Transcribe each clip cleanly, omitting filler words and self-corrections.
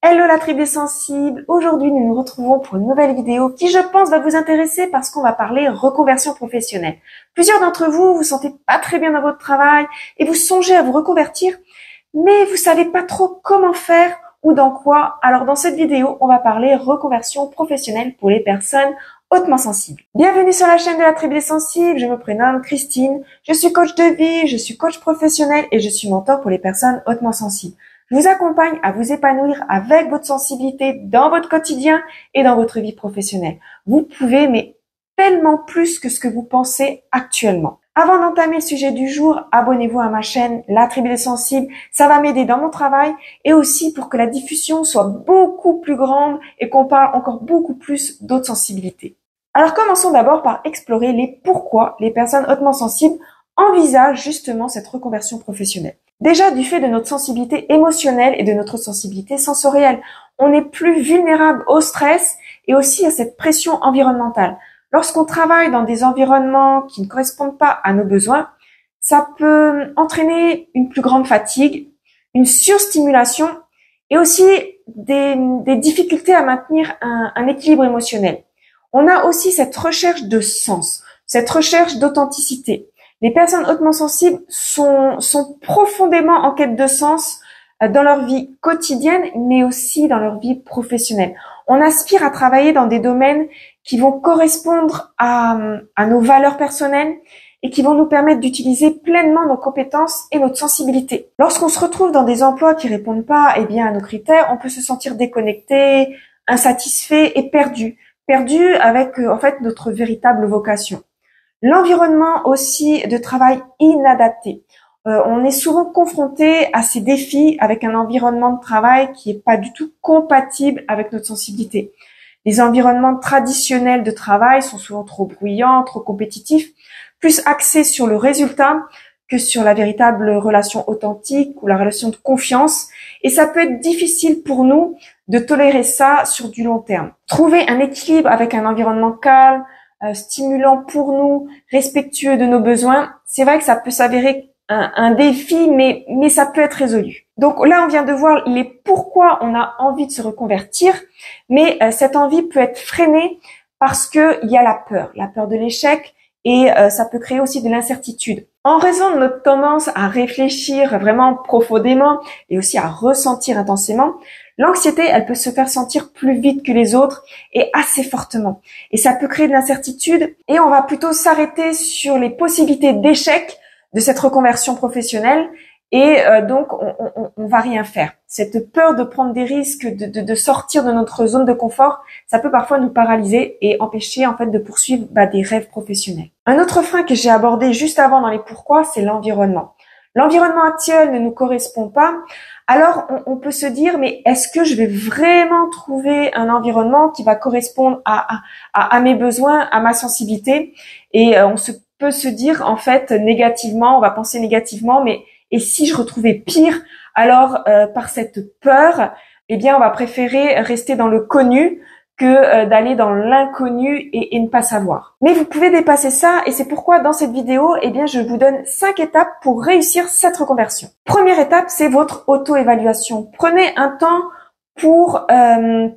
Hello la tribu des sensibles, aujourd'hui nous nous retrouvons pour une nouvelle vidéo qui je pense va vous intéresser parce qu'on va parler reconversion professionnelle. Plusieurs d'entre vous vous sentez pas très bien dans votre travail et vous songez à vous reconvertir, mais vous savez pas trop comment faire ou dans quoi. Alors dans cette vidéo, on va parler reconversion professionnelle pour les personnes hautement sensibles. Bienvenue sur la chaîne de la tribu des sensibles, je me prénomme Christine, je suis coach de vie, je suis coach professionnel et je suis mentor pour les personnes hautement sensibles. Je vous accompagne à vous épanouir avec votre sensibilité dans votre quotidien et dans votre vie professionnelle. Vous pouvez, mais tellement plus que ce que vous pensez actuellement. Avant d'entamer le sujet du jour, abonnez-vous à ma chaîne La Tribu des Sensibles. Ça va m'aider dans mon travail et aussi pour que la diffusion soit beaucoup plus grande et qu'on parle encore beaucoup plus d'autres sensibilités. Alors commençons d'abord par explorer les pourquoi les personnes hautement sensibles envisagent justement cette reconversion professionnelle. Déjà, du fait de notre sensibilité émotionnelle et de notre sensibilité sensorielle, on est plus vulnérable au stress et aussi à cette pression environnementale. Lorsqu'on travaille dans des environnements qui ne correspondent pas à nos besoins, ça peut entraîner une plus grande fatigue, une surstimulation et aussi des difficultés à maintenir un équilibre émotionnel. On a aussi cette recherche de sens, cette recherche d'authenticité. Les personnes hautement sensibles sont profondément en quête de sens dans leur vie quotidienne, mais aussi dans leur vie professionnelle. On aspire à travailler dans des domaines qui vont correspondre à nos valeurs personnelles et qui vont nous permettre d'utiliser pleinement nos compétences et notre sensibilité. Lorsqu'on se retrouve dans des emplois qui répondent pas, à nos critères, on peut se sentir déconnecté, insatisfait et perdu avec notre véritable vocation. L'environnement aussi de travail inadapté. On est souvent confronté à ces défis avec un environnement de travail qui est pas du tout compatible avec notre sensibilité. Les environnements traditionnels de travail sont souvent trop bruyants, trop compétitifs, plus axés sur le résultat que sur la véritable relation authentique ou la relation de confiance. Et ça peut être difficile pour nous de tolérer ça sur du long terme. Trouver un équilibre avec un environnement calme, stimulant pour nous, respectueux de nos besoins, c'est vrai que ça peut s'avérer un défi, mais ça peut être résolu. Donc là, on vient de voir les pourquoi on a envie de se reconvertir, mais cette envie peut être freinée parce que il y a la peur de l'échec, et ça peut créer aussi de l'incertitude. En raison de notre tendance à réfléchir vraiment profondément et aussi à ressentir intensément, l'anxiété, elle peut se faire sentir plus vite que les autres et assez fortement. Et ça peut créer de l'incertitude et on va plutôt s'arrêter sur les possibilités d'échec de cette reconversion professionnelle et donc on va rien faire. Cette peur de prendre des risques, de sortir de notre zone de confort, ça peut parfois nous paralyser et empêcher en fait de poursuivre des rêves professionnels. Un autre frein que j'ai abordé juste avant dans les pourquoi, c'est l'environnement. L'environnement actuel ne nous correspond pas. Alors, on peut se dire, mais est-ce que je vais vraiment trouver un environnement qui va correspondre à mes besoins, à ma sensibilité? Et peut se dire, en fait, négativement, on va penser négativement, mais et si je retrouvais pire? Alors, par cette peur, on va préférer rester dans le connu que d'aller dans l'inconnu et ne pas savoir. Mais vous pouvez dépasser ça et c'est pourquoi dans cette vidéo, je vous donne 5 étapes pour réussir cette reconversion. Première étape, c'est votre auto-évaluation. Prenez un temps pour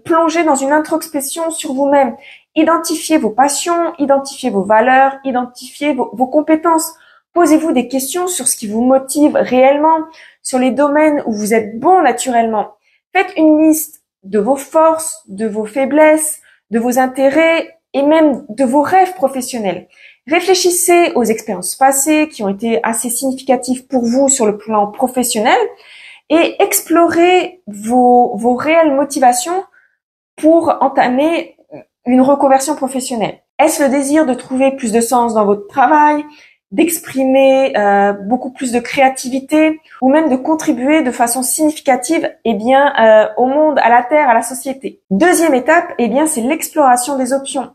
plonger dans une introspection sur vous-même. Identifiez vos passions, identifiez vos valeurs, identifiez vos compétences. Posez-vous des questions sur ce qui vous motive réellement, sur les domaines où vous êtes bon naturellement. Faites une liste de vos forces, de vos faiblesses, de vos intérêts et même de vos rêves professionnels. Réfléchissez aux expériences passées qui ont été assez significatives pour vous sur le plan professionnel et explorez vos réelles motivations pour entamer une reconversion professionnelle. Est-ce le désir de trouver plus de sens dans votre travail, d'exprimer beaucoup plus de créativité ou même de contribuer de façon significative au monde, à la terre, à la société. Deuxième étape, c'est l'exploration des options.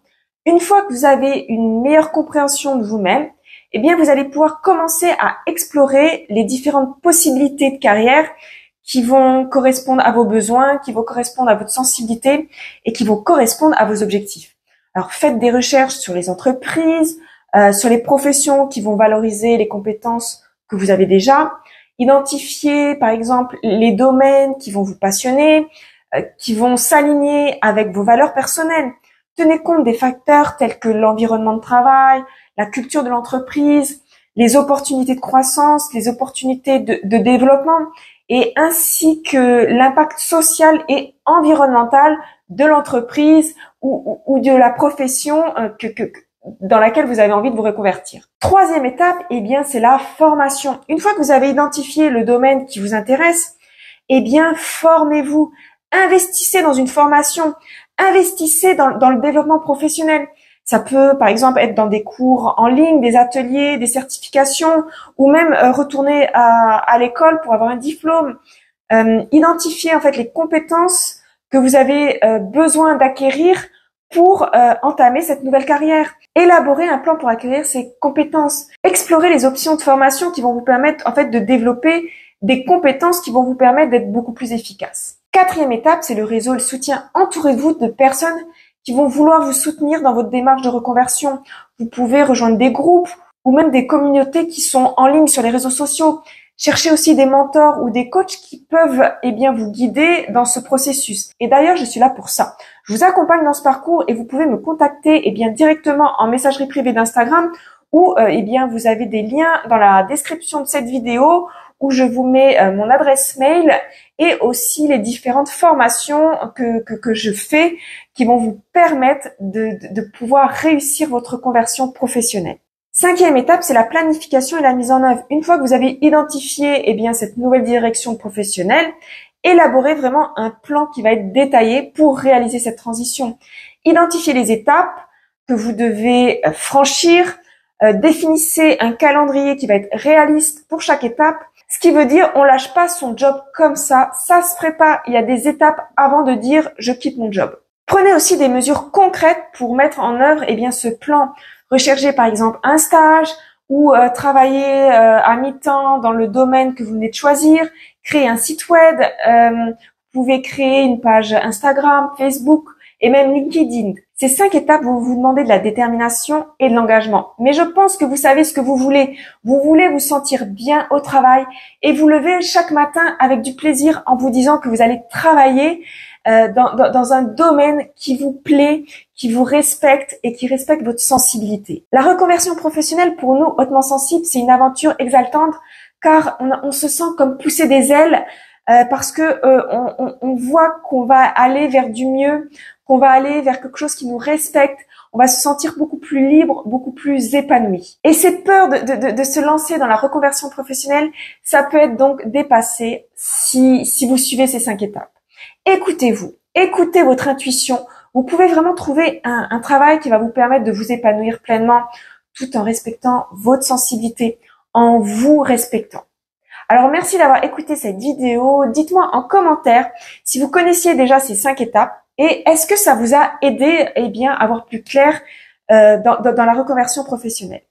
Une fois que vous avez une meilleure compréhension de vous-même, vous allez pouvoir commencer à explorer les différentes possibilités de carrière qui vont correspondre à vos besoins, qui vont correspondre à votre sensibilité et qui vont correspondre à vos objectifs. Alors faites des recherches sur les entreprises, sur les professions qui vont valoriser les compétences que vous avez déjà. Identifiez, par exemple, les domaines qui vont vous passionner, qui vont s'aligner avec vos valeurs personnelles. Tenez compte des facteurs tels que l'environnement de travail, la culture de l'entreprise, les opportunités de croissance, les opportunités de développement et ainsi que l'impact social et environnemental de l'entreprise ou de la profession dans laquelle vous avez envie de vous reconvertir. Troisième étape, eh bien, c'est la formation. Une fois que vous avez identifié le domaine qui vous intéresse, eh bien, formez-vous. Investissez dans une formation. Investissez dans le développement professionnel. Ça peut, par exemple, être dans des cours en ligne, des ateliers, des certifications, ou même retourner à l'école pour avoir un diplôme. Identifiez en fait les compétences que vous avez besoin d'acquérir pour entamer cette nouvelle carrière. Élaborez un plan pour acquérir ces compétences. Explorez les options de formation qui vont vous permettre en fait de développer des compétences qui vont vous permettre d'être beaucoup plus efficace. Quatrième étape, c'est le réseau, le soutien. Entourez-vous de personnes qui vont vouloir vous soutenir dans votre démarche de reconversion. Vous pouvez rejoindre des groupes ou même des communautés qui sont en ligne sur les réseaux sociaux. Cherchez aussi des mentors ou des coachs qui peuvent vous guider dans ce processus. Et d'ailleurs, je suis là pour ça. Je vous accompagne dans ce parcours et vous pouvez me contacter directement en messagerie privée d'Instagram ou vous avez des liens dans la description de cette vidéo où je vous mets mon adresse mail et aussi les différentes formations que je fais qui vont vous permettre de pouvoir réussir votre conversion professionnelle. Cinquième étape, c'est la planification et la mise en œuvre. Une fois que vous avez identifié cette nouvelle direction professionnelle, élaborez vraiment un plan qui va être détaillé pour réaliser cette transition. Identifiez les étapes que vous devez franchir, définissez un calendrier qui va être réaliste pour chaque étape. Ce qui veut dire, on lâche pas son job comme ça se prépare. Il y a des étapes avant de dire je quitte mon job. Prenez aussi des mesures concrètes pour mettre en œuvre ce plan. Recherchez par exemple un stage ou travailler à mi-temps dans le domaine que vous venez de choisir. Créer un site web. Vous pouvez créer une page Instagram, Facebook et même LinkedIn. Ces 5 étapes vont vous demander de la détermination et de l'engagement. Mais je pense que vous savez ce que vous voulez. Vous voulez vous sentir bien au travail et vous levez chaque matin avec du plaisir en vous disant que vous allez travailler dans un domaine qui vous plaît, qui vous respecte et qui respecte votre sensibilité. La reconversion professionnelle pour nous, hautement sensibles, c'est une aventure exaltante car on se sent comme pousser des ailes parce que on voit qu'on va aller vers du mieux, qu'on va aller vers quelque chose qui nous respecte, on va se sentir beaucoup plus libre, beaucoup plus épanoui. Et cette peur de se lancer dans la reconversion professionnelle, ça peut être donc dépassé si vous suivez ces 5 étapes. Écoutez-vous, écoutez votre intuition. Vous pouvez vraiment trouver un travail qui va vous permettre de vous épanouir pleinement tout en respectant votre sensibilité, en vous respectant. Alors merci d'avoir écouté cette vidéo. Dites-moi en commentaire si vous connaissiez déjà ces 5 étapes et est-ce que ça vous a aidé à voir plus clair dans la reconversion professionnelle.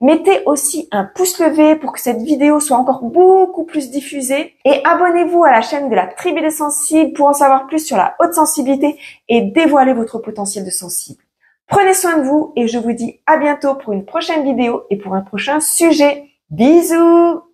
Mettez aussi un pouce levé pour que cette vidéo soit encore beaucoup plus diffusée et abonnez-vous à la chaîne de la Tribu des Sensibles pour en savoir plus sur la haute sensibilité et dévoiler votre potentiel de sensible. Prenez soin de vous et je vous dis à bientôt pour une prochaine vidéo et pour un prochain sujet. Bisous!